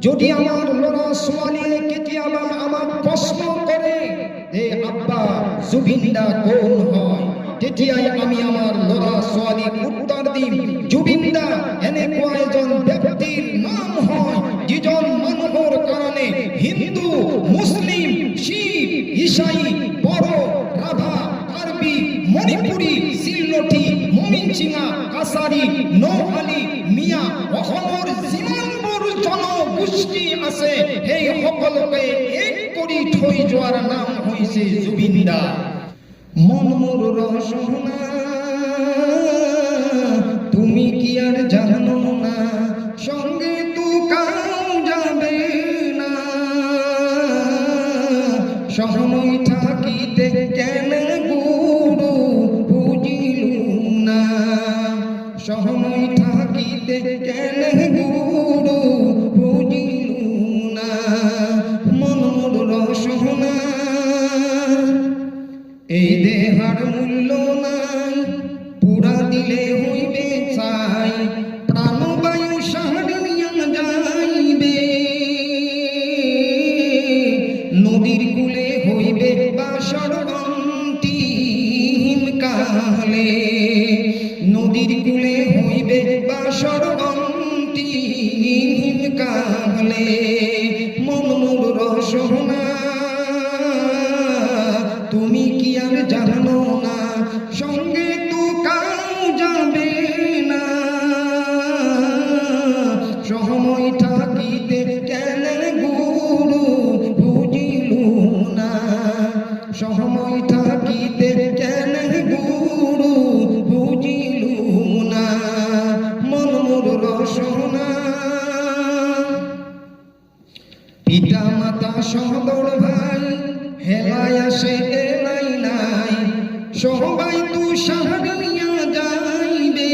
যদি আমাৰ ল'ৰা ছোৱালীয়ে কেতিয়াবা আমাক প্ৰশ্ন কৰে যে আব্বা জুবিন দা কোন হয়, তেতিয়াই আমি আমাৰ ল'ৰা ছোৱালীক উত্তৰ দিম জুবিন দা এনেকুৱা এজন ব্যক্তিৰ নাম হয় যিজন মানুহৰ কাৰণে হিন্দু, মুছলিম, শিখ, ইসাই, বড়ো, ৰাভা, কাৰ্বি, মণিপুৰী, চিলনটি, মমিনচিঙা, কাছাৰী, নৌশালী, মিয়া, অসমৰ যিমানবোৰ জনগোষ্ঠী আছে সেই সকলোকে এক কৰি থৈ যোৱাৰ নাম হৈছে জুবিন দা। মন মোৰ ৰচনা তুমি কি আর জানো না, সঙ্গে তো কাউ যাবে না, সময় থাকিতে কেন গুরু বুঝিলু না, সময় থাকিতে কেন গুরু বুঝিলু না। মন মোর রসনা এই দেহার মূল্য নাই, পুরা দিলে হইবে চাই, প্রাণবায়ু সাহারিয়া যাইবে, নদীর কূলে হইবে বাসর অন্তিম কালে, নদীর কূলে হইবে বাসর অন্তিম কালে। মন মোর রসনা তুমি কি আর জানো না, সঙ্গে তো কাউ যাবে না, সময় থাকিতে কেন গুরু বুঝিলু না, সময় থাকিতে কেন গুরু বুঝিলু না। মন মোর রসনা পিতা মাতা সদর ভাই হেলায় আসে এলাই নাই, সবাই তো সাহারিয়া যাইবে,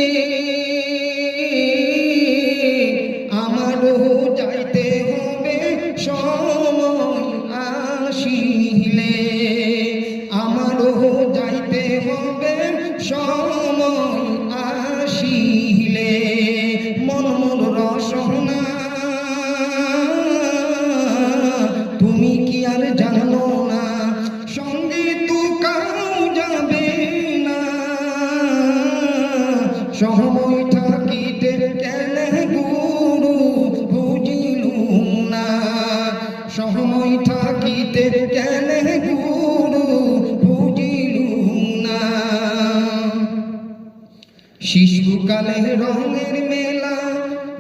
আমারও যাইতে হবে সময় আসিলে, আমারও যাইতে হবে সময় আসিলে। মন মোর রসনা তুমি কি আর জানো না, সঙ্গে তো কাউ যাবে না, সময় থাকিতে কেন গুরু বুঝিলু না, সময় থাকিতে কেন গুরু বুঝিলু না। শিশুকালে রঙের মেলা,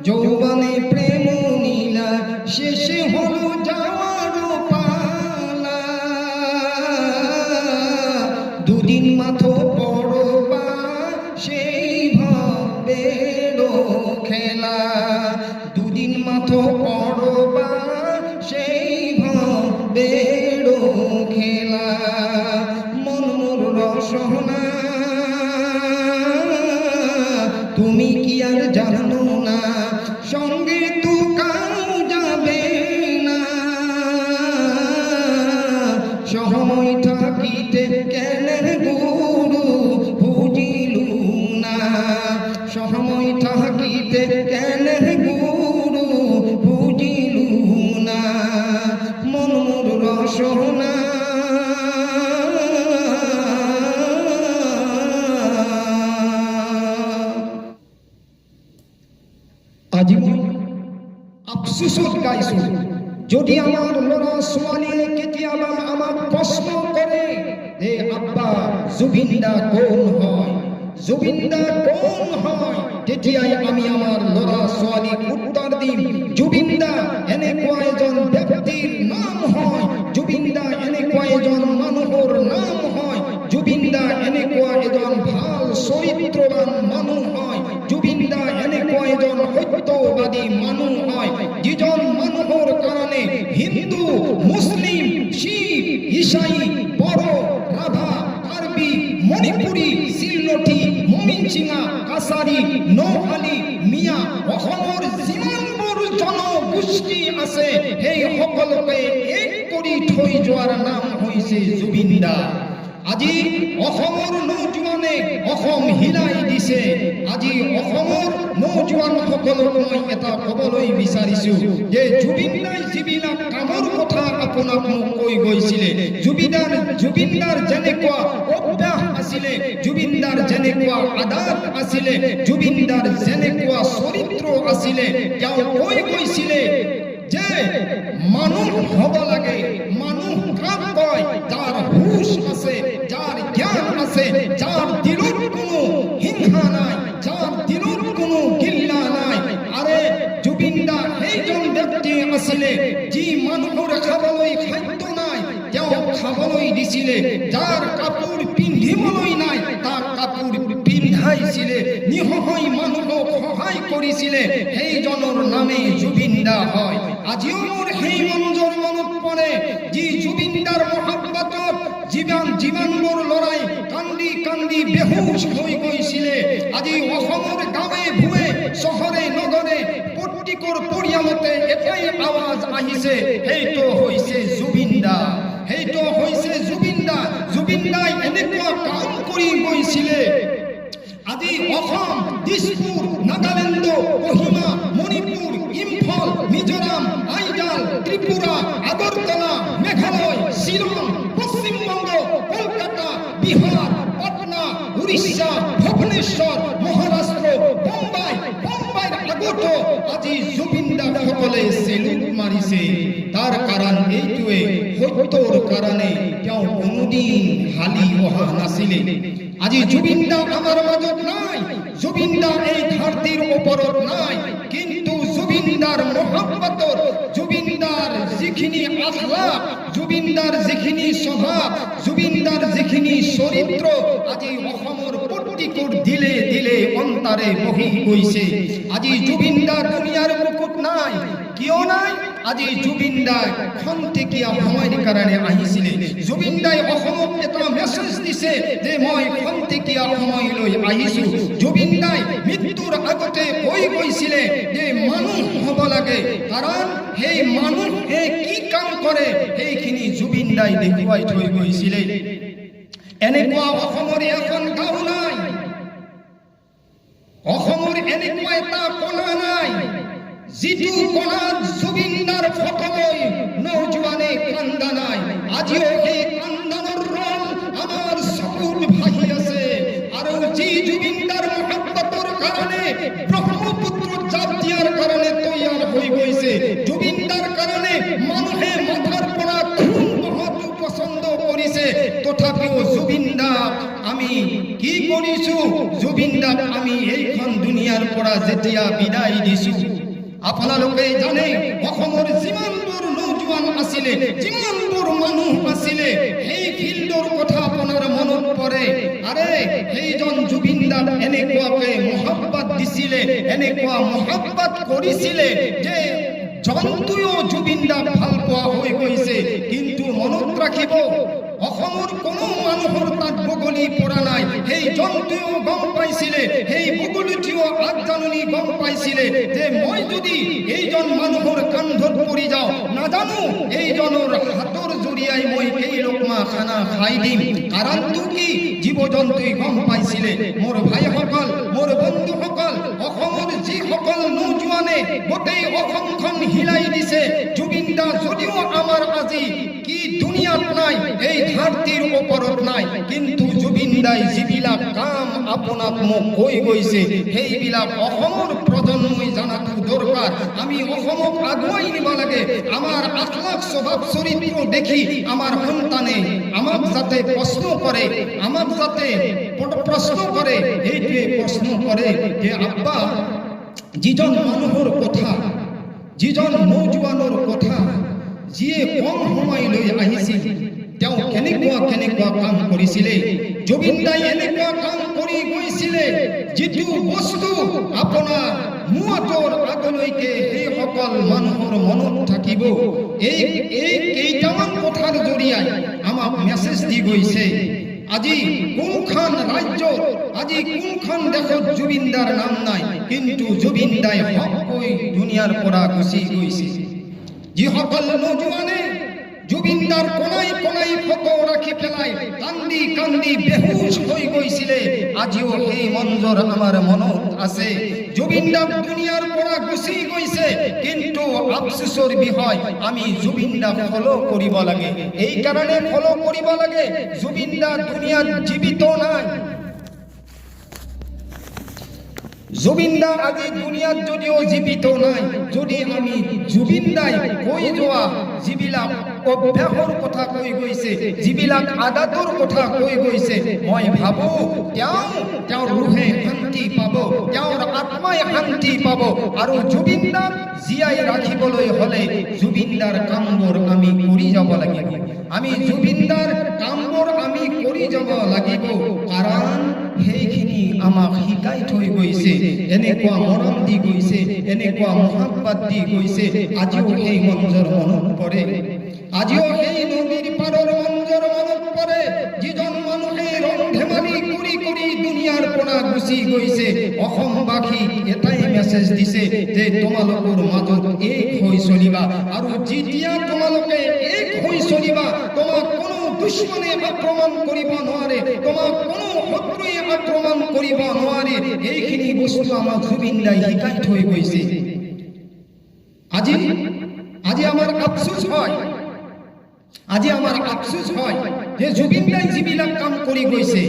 যৌবনে প্রেম নীলা, শেষে হলো যাওয়ার পালা, দুদিন মাথো পড়বা সেই ভাবের খেলা, দুদিন মাথো পড়বা সেই ভাবের খেলা। মন মোর রসনা তুমি কি আর জানো না, সঙ্গে তো কাউ যাবে না, সময় থাকিতে কেন গুরু বুঝিলু না, সময় থাকিতে কেন গুরু বুঝিলু না। মন মোর রসনা আজি মই আফসোসত গাইছো, যদি আমার ল'ৰা ছোৱালীয়ে কেতিয়াবা আমাক প্ৰশ্ন কৰে যে আব্বা জুবিন দা কোন হয়, জুবিন দা কোন হয়, তেতিয়াই আমি আমাৰ ল'ৰা ছোৱালীক উত্তৰ দিম জুবিন দা এনেকুৱা এজন ব্যক্তিৰ নাম হয়, জুবিন দা এনেকুৱা এজন মানুহৰ নাম হয়, জুবিন দা এনেকুৱা এজন ভাল চৰিত্ৰৱান মানুহ হয়, জুবিন দা এনেকুৱা এজন সত্যবাদী মানুহ হয়, যিজন মানুহৰ কাৰণে হিন্দু, মুছলিম, শিখ, ইসাই, বড়ো, ৰাভা, কাৰ্বি, মণিপুৰী, চিলনটি, মমিনচিঙা, কাছাৰী, নৌশালী, মিয়া, অসমৰ যিমানবোৰ জনগোষ্ঠী আছে সেই সকলোকে এক কৰি থৈ যোৱাৰ নাম হৈছে জুবিন দা। আজি অসমৰ নৌজোৱানে অসম হিলাই দিছে। আজি অসমৰ নৌজোৱানসকলক মই এটা ক'বলৈ বিচাৰিছো যে জুবিন দাই যিবিলাক কামৰ কথা আপোনাক মোক কৈ গৈছিলে, জুবিন দাৰ যেনেকুৱা অভ্যাস আছিলে, জুবিন দাৰ যেনেকুৱা আদাত আছিলে, জুবিন দাৰ যেনেকুৱা চৰিত্ৰ আছিলে, তেওঁ কৈ গৈছিলে যে মানুহ হ'ব লাগে, মানুহ কাক কয় যাৰ হুঁশ আছে, যাৰ জ্ঞান আছে, যাৰ দিলত কোনো হিংসা নাই, যাৰ দিলত কোনো গিল্লা নাই। আৰে জুবিন দা সেইজন ব্যক্তি আছিলে যি মানুহৰ খাবলৈ খাদ্য নাই তেওঁ খাবলৈ দিছিলে, যাৰ কাপোৰ পিন্ধিবলৈ নাই তাক কাপোৰ পিন্ধাইছিলে, নিঃসহায় মানুহক সহায় কৰিছিলে, সেইজনৰ নামে জুবিন দা হয়। আজিও মোৰ সেই মঞ্জৰ মনত পৰে যি জুবিন দাৰ মহাব্বতত যিমানবোৰ ল'ৰাই কান্দি কান্দি বেহুচ হৈ গৈছিলে। আজি অসমৰ গাঁৱে ভূঞে চহৰে নগৰে প্ৰত্যেকৰ পৰিয়ালতে এটাই আৱাজ আহিছে, সেইটো হৈছে জুবিন দা, সেইটো হৈছে জুবিন দা। জুবিন দাই এনেকুৱা কাম কৰি গৈছিলে। আজি অসম, দিছপুৰ, নাগালেণ্ড, কহিমা, মণিপুৰ, ইম্ফল, মিজোৰাম, আইজাল, ত্ৰিপুৰা, আগৰতলা, মেঘালয়, শ্বিলং, পশ্চিমবংগ, কলকাতা, বিহাৰ, পাটনা, উৰিষ্যা, ভুৱনেশ্বৰ, মহাৰাষ্ট্ৰ, বোম্বাইৰ আগতো আজি জুবিন দা সকলে চেলুট মাৰিছে। তাৰ কাৰণ এইটোৱে, সত্যৰ কাৰণে তেওঁ কোনোদিন হালি অহা নাছিলে। আজি জুবিন দা আমাৰ মাজত নাই, জুবিন দা এই ধৰতিৰ ওপৰত নাই, কিন্তু জুবিন দাৰ মহাব্বতৰ, জুবিন দাৰ যিখিনি আখলাক, জুবিন দাৰ যিখিনি স্বভাৱ, জুবিন দাৰ যিখিনি চৰিত্ৰ আজি অসমৰ প্ৰত্যেকৰ দিলে দিলে অন্তৰে বহি গৈছে। আজি জুবিন দাৰ দুনিয়াৰ মুকুট নাই, কিয় নাই? আজি জুবিন দাই খন্তেকীয়া সময়ৰ কাৰণে আহিছিলে। জুবিন দাই অসমক এটা মেছেজ দিছে যে মই খন্তেকীয়া সময়লৈ আহিছো। জুবিন দাই মৃত্যুৰ আগতে কৈ গৈছিলে যে মানুহ হ'ব লাগে, কাৰণ সেই মানুহে কি কাম কৰে সেইখিনি জুবিন দাই দেখুৱাই থৈ গৈছিলে। এনেকুৱা অসমৰ এখন গাঁও নাই, অসমৰ এনেকুৱা এটা কোণা নাই যিটো কোণাত জুবিন দাৰ ফটোলৈ নৌজোৱানে কান্দা নাই। আজিও সেই কান্দানৰ ৰং আমাৰ চকুত ভাহি আছে। আৰু যি জুবিন দাৰ মহাব্বতৰ কাৰণে ব্ৰহ্মপুত্ৰত জাপ দিয়াৰ কাৰণে তৈয়াৰ হৈ গৈছে, জুবিন দাৰ কাৰণে মানুহে মাথাৰ পৰা খুন বহাটো পছন্দ কৰিছে, তথাপিও জুবিন দাক আমি কি কৰিছো? জুবিন দাক আমি এইখন দুনিয়াৰ পৰা যেতিয়া বিদায় দিছো, আপোনালোকে জানে অসমৰ যিমানবোৰ নৌজোৱান আছিলে, যিমানবোৰ মানুহ আছিলে, সেই ফিল্ডৰ কথা আপোনাৰ মনত পৰে। আৰে সেইজন জুবিন দাক এনেকুৱাকে মহাব্বত দিছিলে, এনেকুৱা মহাব্বত কৰিছিলে যে জন্তুও জুবিন দাক ভাল পোৱা হৈ গৈছে। কিন্তু মনত ৰাখিব, অসমৰ কোনো মানুহৰ তাত বগলী পৰা নাই। সেই জন্তুও গম পাইছিলে, সেই বগলীটিও আগজাননী গম পাইছিলে যে মই যদি এইজন মানুহৰ কান্ধত পৰি যাওঁ, নাজানো এইজনৰ হাতৰ জৰিয়াই মই এই লোকমা খানা খাই দিম। কাৰণটো কি? জীৱ জন্তুই গম পাইছিলে। মোৰ ভাইসকল, মোৰ বন্ধুসকল, অসমৰ যিসকল নৌজোৱানে গোটেই অসমখন হিলাই দিছে, জুবিন দা যদিও আমাৰ আজি কি দুনিয়াত নাই, এই ধৰতিৰ ওপৰত নাই, কিন্তু জুবিন দাই যিবিলাক কাম আপোনাক মোক কৈ গৈছে সেইবিলাক অসমৰ প্ৰজন্মই জানাটো দৰকাৰ। আমি অসমক আগুৱাই নিব লাগে। আমাৰ আখলাক স্বভাৱ চৰিত্ৰ দেখি আমাৰ সন্তানে আমাক যাতে প্ৰশ্ন কৰে, আমাক যাতে প্ৰশ্ন কৰে, এইটোৱে প্ৰশ্ন কৰে যে আব্বা, যিজন মানুহৰ কথা, যিজন নৌজোৱানৰ কথা, যিয়ে কম সময়লৈ আহিছিল, তেওঁ কেনেকুৱা কাম কৰিছিলে? জুবিন দাই এনেকুৱা কাম কৰি গৈছিলে যিটো বস্তু আপোনাৰ মুৱাতৰ আগলৈকে সেইসকল মানুহৰ মনত থাকিব। এই কেইটামান কথাৰ জৰিয়াই আমাক মেছেজ দি গৈছে। আজি কোনখন ৰাজ্যত, আজি কোনখন দেশত জুবিন দাৰ নাম নাই, কিন্তু জুবিন দাই হক কৈ দুনিয়াৰ পৰা গুচি গৈছে। যিসকল নৌজোৱানে জুবিনদাৰ কোনাই কোনাই ফটো ৰাখি পেলাই কান্দি কান্দি বেহুশ হই গৈছিলে আজিও সেই মঞ্জৰ আমাৰ মনত আছে জুবিনদাক দুনিয়াৰ পৰা গুচি গৈছে কিন্তু আফসোসৰ বিষয় আমি জুবিনদাক ফলো কৰিব লাগে এই কাৰণে ফলো কৰিব লাগে জুবিনদা দুনিয়াত জীবিত নাই জুবিনদা আজি দুনিয়াত যদিও জীবিত নাই যদি আমি জুবিনদাই কৈ যোৱা যিবিলাক অভ্যাসৰ কথা কৈ গৈছে যিবিলাক আদাতৰ কথা কৈ গৈছে মই ভাবো তেওঁৰ ৰুহে শান্তি পাব তেওঁৰ আত্মাই শান্তি পাব আৰু জুবিনদাক জীয়াই ৰাখিবলৈ হলে জুবিনদাৰ কামবোৰ আমি কৰি যাব লাগিব আমি জুবিনদাৰ কামবোৰ আমি কৰি যাব লাগিব কাৰণ সেইখিনি আমাক শিকাই থৈ গৈছে এনেকুৱা মৰম দি গৈছে এনেকুৱা মহাব্বত দি গৈছে আজিও সেই মঞ্জৰ মনত পৰে আজিও সেই নদীৰ পাৰৰ মঞ্জৰ মনত পৰে যিজন মানুহে ৰং ধেমালি কৰি কৰি দুনিয়াৰ পৰা গুচি গৈছে অসমবাসী এটাই মেছেজ দিছে যে তোমালোকৰ মাজত এক হৈ চলিবা আৰু যেতিয়া তোমালোকে এক হৈ চলিবা তোমাক কোনো দুশ্মনে আক্ৰমণ কৰিব নোৱাৰে তোমাক কোনো শত্ৰুৱে আক্ৰমণ কৰিব নোৱাৰে এইখিনি বস্তু আমাক জুবিনদাই শিকাই থৈ গৈছে আজি আমাৰ আফসোস হয় যে জুবিনদাই যিবিলাক কাম কৰি গৈছে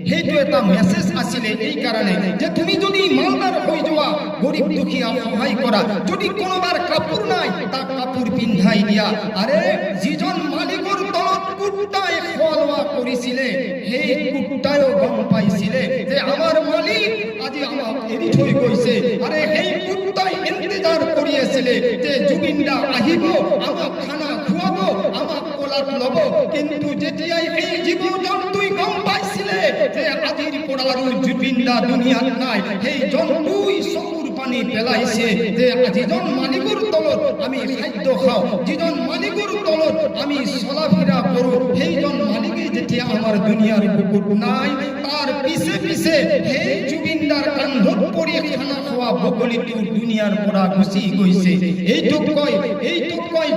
সেইটো এটা মেছেজ আছিলে এই কাৰণে যে তুমি যদি মালদাৰ হৈ যোৱা গৰীব দুখীয়া সহায় কৰা যদি কোনোবাৰ কাপোৰ নাই তাক কাপোৰ পিন্ধাই দিয়া আৰে যিজন মালিকৰ তলত কুত্তাই খোৱা কৰিছিলে সেই কুত্তায়ো গম পাইছিলে যে আমাৰ মালিক আজি আমাক এৰি থৈ গৈছে আৰে সেই কুত্তাই ইন্তজাৰ কৰি আছিলে যে জুবিনদা আহিব আমাক খানা খুৱাব আমাক কোলাত ল'ব কিন্তু যেতিয়াই এই জীৱ-জন্তুই গম পাইছিলে যে আজিৰ পৰা আৰু জুবিনদা দুনিয়াত নাই সেই জন্তুই চকুৰ পানী পেলাইছে যে যিজন মালিকৰ তলত আমি খাদ্য খাওঁ যিজন মালিকৰ তলত আমি চলাফেৰা কৰোঁ সেইজন মালিকে যেতিয়া আমাৰ দুনিয়াৰ বুকুত নাই তাৰ পিছে পিছে সেই জুবিনদাৰ কান্ধত পৰি খানা খোৱা বগলীটো দুনিয়াৰ পৰা গুচি গৈছে এইটোক কয়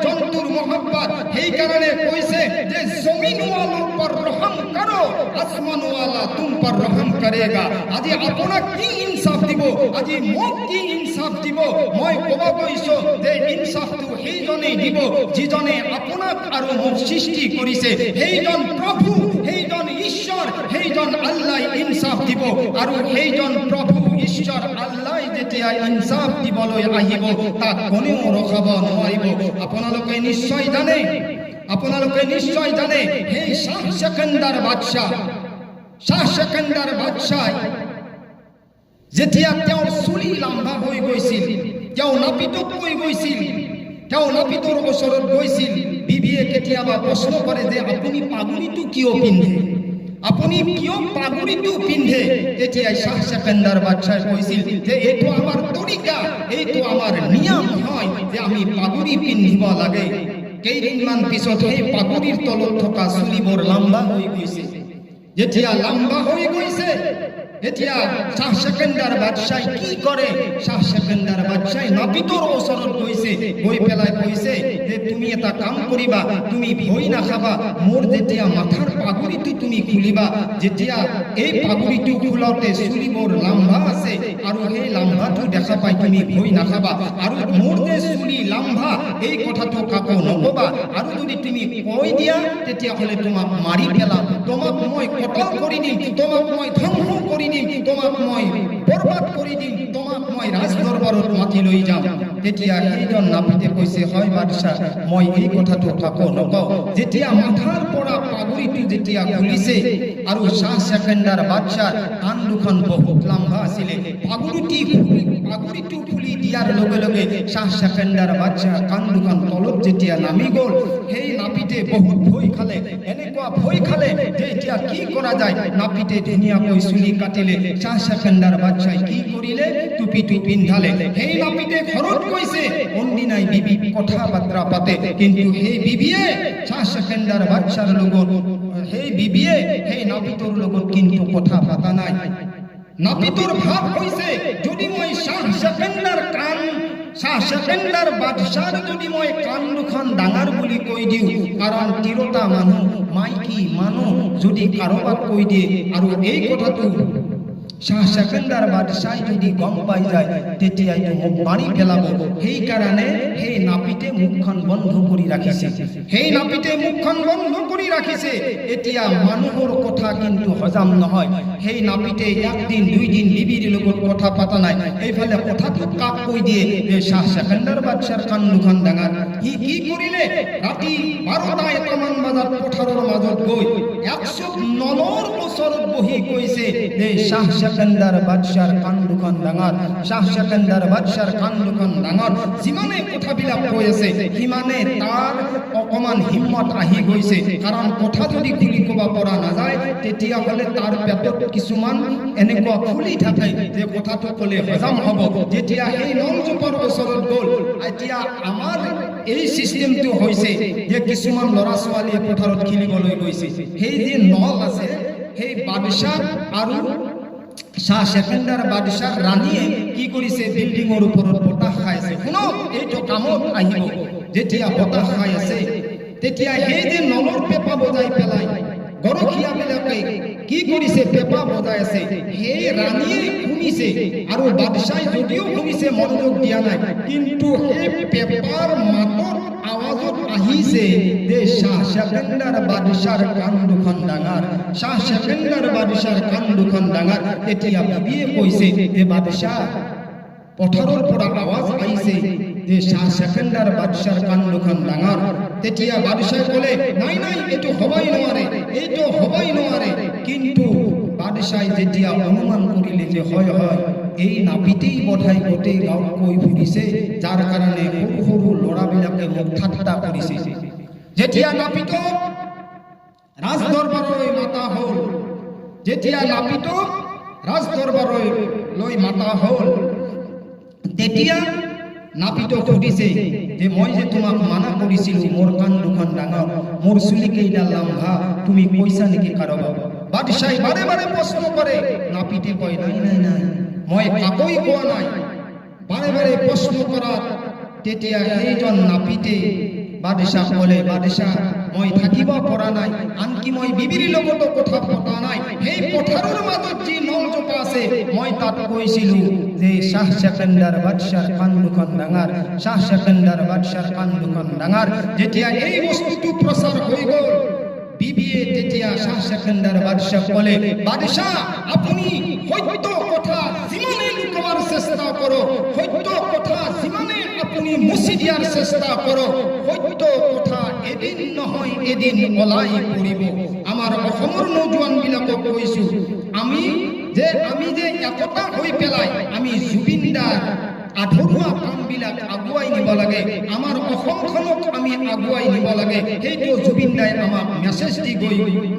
জন্তুৰ মহব্বত সেইকাৰণে কৈছে যে জমিন वालों पर रहम करो आसमान वाला तुम पर रहम करेगा আজি আপোনাক কি ইনসাফ দিব আজি মোক কি ইনসাফ দিব মই ক'ব কৈছো যে ইনসাফটো সেইজনে দিব যিজনে আপোনাক আৰু মোক সৃষ্টি কৰিছে সেইজন প্ৰভু সেইজন ঈশ্বৰ সেইজন আল্লাহ ইনসাফ দিব আৰু সেইজন প্ৰভু ঈশ্বৰ আল্লাহ যেতিয়া ইনসাফ দিবলৈ আহিব তাক কোনেও ৰখাব নোৱাৰিব আপোনালোকে নিশ্চয় জানে সেই শাহ সেকেন্দাৰ বাদশাহ যেতিয়া তেওঁৰ চুলি লম্বা হৈ গৈছিল তেওঁ নাপিতক কৈ গৈছিল তেওঁ নাপিতৰ ওচৰত গৈছিল বিবিয়ে কেতিয়াবা প্ৰশ্ন কৰে যে আপুনি পাগুৰিটো কিয় পিন্ধে তেতিয়া শাহ সেকেন্দাৰ বাদশাহ কৈছিল যে এইটো আমাৰ তৰিকা এইটো আমাৰ নিয়ম হয় যে আমি পাগুৰি পিন্ধিব লাগে কেইদিনমান পিছত সেই পাগুৰিৰ তলত থকা চুলিবোৰ লম্বা হৈ গৈছে যেতিয়া লম্বা হৈ গৈছে এতিয়া শাহ সেকেন্দাৰ বাদশাহ কি কৰে শাহ সেকেন্দাৰ বাদশাহ নাপিতৰ ওচৰত গৈছে গৈ পেলাই কৈছে যে তুমি এটা কাম কৰিবা তুমি ভয় নাখাবা মোৰ যেতিয়া মাথাৰ পাগুৰিটো তুমি খুলিবা যেতিয়া এই পাগুৰিটো খোলাতে চুলিবোৰ লম্বা আছে আৰু সেই লম্বাটো দেখা পাই তুমি ভয় নাখাবা আৰু মোৰ যে চুলি লম্বা এই কথাটো কাকো নকবা আৰু যদি তুমি কৈ দিয়া তেতিয়াহ'লে তোমাক মাৰি পেলাম তোমাক মই কতল কৰি দিম তোমাক মই ধ্বংস কৰি দিম তোমাক মই বৰবাদ কৰি দিম তোমাক মই ৰাজদৰবাৰত মাতি লৈ যাম তেতিয়া সেইজন নাপিতে কৈছে হয় বাদশাহ মই এই কথাটো কাকো নকওঁ যেতিয়া মাথাৰ পৰা পাগুৰিটো যেতিয়া খুলিছে আৰু শাহ সেকেন্দাৰ বাদশাহ কাণ দুখন বহুত লম্বা আছিলে পাগুৰিটো খুলি দিয়াৰ লগে লগে শাহ সেকেন্দাৰ বাদশাহ কাণ দুখন তলত যেতিয়া নামি গ'ল সেই নাপিতে বহুত ভয় খালে এনেকুৱা ভয় খালে যে এতিয়া কি কৰা যায় নাপিতে ধুনীয়াকৈ চুলি কাটিলে শাহ সেকেন্দাৰ বাদশাহ কি কৰিলে টুপিটো পিন্ধালে সেই নাপিতে ঘৰত গৈছে অন্দিনাই বিবি কথা বাৰ্তা পাতে কিন্তু সেই বিবিয়ে শাহ সেকেন্দাৰ বাদশাৰ লগত সেই নাপিতৰ লগত কিন্তু কথা পাতা নাই নাপিতৰ ভাব হৈছে যদি মই শাহ সেকেন্ডাৰ বাদশাৰ যদি মই কাণ দুখন ডাঙৰ বুলি কৈ দিওঁ, কাৰণ তিৰোতা মানুহ মাইকী মানুহ যদি কাৰোবাক কৈ দিয়ে আৰু এই কথাটো সেকেন্ডাৰ বাদশাহ যদি গম পাই যায় তেতিয়া মুখ মাৰি পেলাব। সেইকাৰণে সেই নাপিতে মুখখন বন্ধ কৰি ৰাখিছে, সেই নাপিতে মুখখন বন্ধ কৰি ৰাখিছে। এতিয়া মানুহৰ কথা কিন্তু হজম নহয়। সেই নাপিতে একদিন দুইদিন বিবিৰ লগত কথা পতা নাই, এইফালে কথাটো কাক কৈ দিয়ে যে সেকেন্ডার বাদশাৰ কাণ দুখন ডাঙৰ। সি কি কৰিলে, ৰাতি 12টা মান বজাত পথাৰৰ মাজত গৈ 109ৰ ওচৰত বহি কৈছে যে সেকেন্ডাৰ বাদশাৰ কাণ দুখন ডাঙৰ, সেকেন্ডাৰ বাদশাৰ কাণ দুখন ডাঙৰ। যিমানে কথাবিলাক কৈ আছে সিমানে তাৰ অকমান হিম্মত আহি গৈছে, কাৰণ কথা যদি খুলি ক'ব পৰা নাযায় তেতিয়াহ'লে তাৰ পেটত কিছুমান এনেকুৱা ফুলি থাকে যে কথাটো ক'লে হজম হ'ব। যেতিয়া সেই নলজোপাৰ ওচৰত গ'ল, এতিয়া আমাৰ এই চিষ্টেমটো হৈছে যে কিছুমান ল'ৰা ছোৱালীয়ে পথাৰত খেলিবলৈ গৈছে, সেই যে নল আছে সেই বাদশাহ আৰু সেকেন্ডাৰ বাদশাহ ৰানীয়ে কি কৰিছে, বিল্ডিঙৰ ওপৰত বতাহ খাই আছে। শুনক, এইটো কামত আহিব। যেতিয়া বতাহ খাই আছে তেতিয়া সেই যে নলৰ পেপা বজাই পেলাই গৰখীয়াবিলাকে কি কৰিছে, পেপা বজাই আছে। সেই ৰাণীয়ে শুনিছে আৰু বাদশাহ যদিও শুনিছে মনোযোগ দিয়া নাই, কিন্তু সেই পেপাৰ মাতৰ আৱাজত আহিছে যে সেকেন্ডাৰ বাদশাৰ কাণ দুখন ডাঙৰ, সেকেন্ডাৰ বাদশাৰ কাণ দুখন ডাঙৰ। এতিয়া বিবিয়ে কৈছে যে বাদশাহ, পথাৰৰ পৰা আৱাজ আহিছে যে সেকেন্ডাৰ বাদশাৰ কাণ দুখন ডাঙৰ। তেতিয়া বাদশাহে ক'লে, নাই নাই, এইটো হ'বই নোৱাৰে, এইটো হ'বই নোৱাৰে। কিন্তু বাদশাহে যেতিয়া অনুমান কৰিলে যে হয় হয়, এই নাপিতেই বোধহয় গোটেই গাঁৱত কৈ ফুৰিছে, যাৰ কাৰণে সৰু সৰু ল'ৰাবিলাকে মোক ঠাট্টা কৰিছে। যেতিয়া নাপিতক ৰাজদৰবাৰলৈ মাতা হ'ল, যেতিয়া নাপিতক ৰাজদৰবাৰলৈ মাতা হ'ল, তেতিয়া নাপিতক সুধিছে যে মই যে তোমাক মানা কৰিছিলো মোৰ কাণ দুখন ডাঙৰ, মোৰ চুলি কেইডাল লম্বা, তুমি কৈছা নেকি কাৰোবাক? বাদশাহে বাৰে বাৰে প্ৰশ্ন কৰে। নাপিতে কয়, নাই নাই নাই, মই কাকৈ কোৱা নাই। বাৰে বাৰে প্ৰশ্ন কৰাত তেতিয়া সেইজন নাপিতে বাদশাহ ক'লে, বাদশাহ, মই থাকিব পৰা নাই, আনকি মই বিবিৰ লগতো কথা পতা নাই। সেই পথাৰৰ মাজত যি নলজোপা আছে মই তাত কৈছিলো যে সেকেন্ডাৰ বাদশাৰ কাণ দুখন ডাঙৰ, সেকেন্ডাৰ বাদশাৰ কাণ দুখন ডাঙৰ। যেতিয়া এই বস্তুটো প্ৰচাৰ হৈ গ'ল, বিবিয়ে তেতিয়া সেকেন্ডাৰ বাদশাহ ক'লে, বাদশাহ, আপুনি সত্য কথা যিমানে লুকুৱাৰ চেষ্টা কৰক, সত্য কথা যিমানে আপুনি মুচি দিয়াৰ চেষ্টা কৰক, সত্য কথা এদিন নহয় এদিন ওলাই পৰিব। আমাৰ অসমৰ নৌজোৱানবিলাকক কৈছো, আমি যে একতা হৈ পেলাই আমি জুবিনদাৰ আধৰুৱা কামবিলাক আগুৱাই নিব লাগে, আমাৰ অসমখনক আমি আগুৱাই নিব লাগে। সেইটো জুবিনদাই আমাক মেছেজ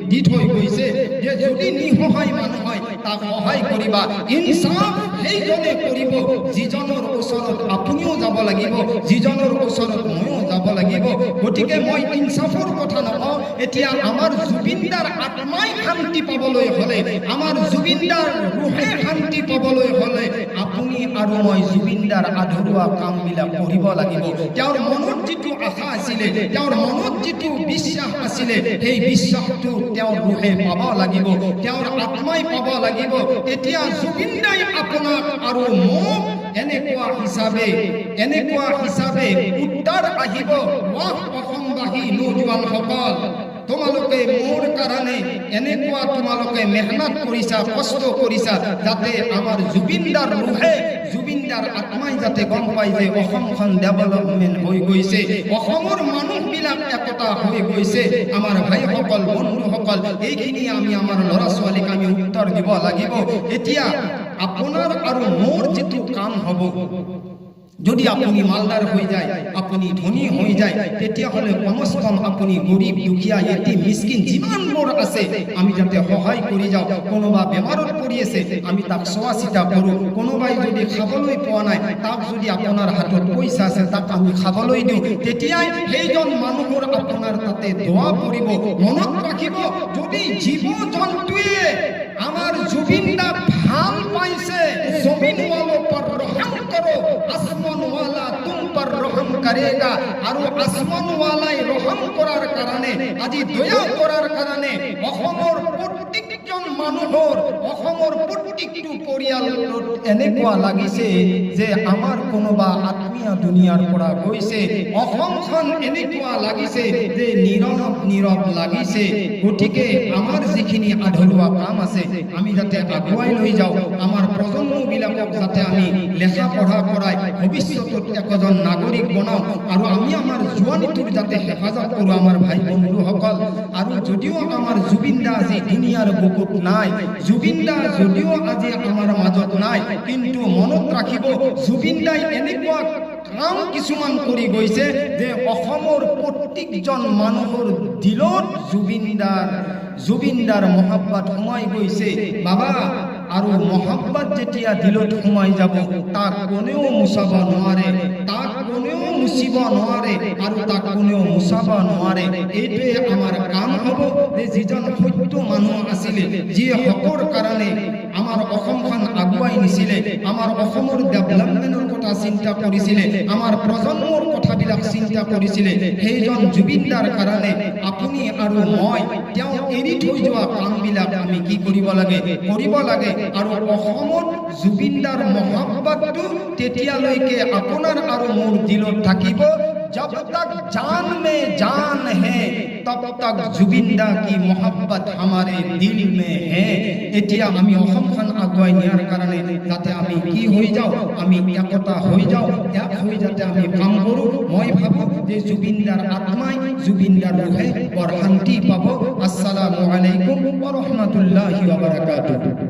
দি থৈ গৈছে যে যদি নিসহায় মানুহ হয় তাক সহায় কৰিবা। ইনচাফ সেইজনে কৰিব যিজনৰ ওচৰত আপুনিও যাব লাগিব, যিজনৰ ওচৰত ময়ো যাব লাগিব। গতিকে মই ইনচাফৰ কথা নকওঁ, এতিয়া আমাৰ জুবিনদাৰ আত্মাই শান্তি পাবলৈ হ'লে, আমাৰ জুবিনদাৰ ৰূহে শান্তি পাবলৈ হ'লে আপুনি আৰু মই জুবিনদাৰ আধৰুৱা কামবিলাক কৰিব লাগিব। তেওঁৰ মনত যিটো আশা আছিলে, তেওঁৰ মনত যিটো বিশ্বাস আছিলে, সেই বিশ্বাসটো তেওঁৰ ৰূহে পাব লাগিব, তেওঁৰ আত্মাই পাব লাগিব। এতিয়া জুবিনদাই আপোনাক আৰু মোক এনেকুৱা হিচাপে উত্তৰ আহিব, অসমবাসী নৌজোৱানসকল, তোমালোকে মোৰ কাৰণে এনেকুৱা তোমালোকে মেহনত কৰিছা, কষ্ট কৰিছা, যাতে আমাৰ জুবিনদাৰ ৰূহে, জুবিনদাৰ আত্মাই যাতে গম পাই যে অসমখন ডেভেলপমেণ্ট হৈ গৈছে, অসমৰ মানুহবিলাক একতা হৈ গৈছে। আমাৰ ভাইসকল, বন্ধুসকল, এইখিনি আমি আমাৰ ল'ৰা ছোৱালীক আমি উত্তৰ দিব লাগিব। এতিয়া আপোনাৰ আৰু মোৰ যিটো কাম হ'ব, যদি আপুনি মালদার হৈ যায়, আপুনি ধনী হৈ যায়, তেতিয়াহ'লে কমস কম আপুনি গৰীব দুখীয়া এটি মিসকিন যিমানবোৰ আছে আমি যাতে সহায় কৰি যাওঁ। কোনোবা বেমাৰত পৰি আছে আমি তাক চোৱা চিতা কৰোঁ, কোনোবাই যদি খাবলৈ পোৱা নাই তাক যদি আপোনাৰ হাতত পইচা আছে তাক আমি খাবলৈ দিওঁ, তেতিয়াই সেইজন মানুহৰ আপোনাৰ তাতে দোৱা পৰিব। মনত ৰাখিব, যদি জীৱ জন্তুৱে আমাৰ জুবিনদা ভাল পাইছে, জমিনওয়ালো পৰ ৰহম কৰো, আসমানওয়ালা কৰেগা আৰু আসমানওয়ালাই ৰহম কৰাৰ কাৰণে আজি দয়া কৰাৰ কাৰণে অসমৰ প্ৰত্যেকজন মানুহৰ অসমৰ প্ৰত্যেকটো পৰিয়ালত এনেকুৱা লাগিছে যে আমাৰ কোনোবা আত্মীয় দুনিয়াৰ পৰা গৈছে অসমখন এনেকুৱা লাগিছে যে নীৰৱ লাগিছে গতিকে আমাৰ যিখিনি আধৰুৱা কাম আছে আমি যাতে আগুৱাই লৈ যাওঁ আমাৰ প্ৰজন্মবিলাকক যাতে আমি লেখা পঢ়া কৰাই ভৱিষ্যতত একজন নাগৰিক বনাওঁ আৰু আমি আমাৰ জোৱানীটোৰ যাতে হেফাজত কৰোঁ আমাৰ ভাই বন্ধুসকল আৰু যদিও আমাৰ জুবিন দা আজি দুনিয়াৰ বুকুত নাই জুবিন দা যদিও আজি আমাৰ মাজত নাই কিন্তু মনত ৰাখিব জুবিন দাই এনেকুৱা কাম কিছুমান কৰি গৈছে যে অসমৰ প্ৰত্যেকজন মানুহৰ দিলত জুবিন দাৰ মহব্বত সোমাই গৈছে বাবা আৰু মহব্বত যেতিয়া দিলত সোমাই যাব তাক কোনেও মুছাব নোৱাৰে তাক কোনেও মুছিব নোৱাৰে আৰু তাক কোনেও মুছাব নোৱাৰে এইটোৱে আমাৰ কাম হ'ব যে যিজন সত্য মানুহ আছিলে যিয়ে হকৰ কাৰণে আমাৰ অসমখন আগুৱাই নিছিলে আমাৰ অসমৰ ডেভেলপমেণ্টৰ কথা চিন্তা কৰিছিলে আমাৰ প্ৰজন্মৰ কথাবিলাক চিন্তা কৰিছিলে সেইজন জুবিন দাৰ কাৰণে আপুনি আৰু মই তেওঁ এৰি থৈ যোৱা কামবিলাক আমি কি কৰিব লাগে আৰু অসমত জুবিন দাৰ মহব্বতটো তেতিয়ালৈকে আপোনাৰ আৰু মোৰ দিলত থাকিব जब तक जान में जान है तब तक जुबिन दा की मोहब्बत हमारे दिल में है एटिया आमी অসমখন আগুৱাই নিয়াৰ কাৰণে যাতে আমি কি হৈ যাওঁ আমি একতা হৈ যাওঁ এক হৈ যাতে আমি কাম কৰোঁ মই ভাবো যে জুবিন দাৰ আত্মাই জুবিন দাৰ ৰূহে বৰ শান্তি পাব আসসালামু আলাইকুম ওয়া ৰাহমাতুল্লাহি ওয়া বাৰাকাতুহু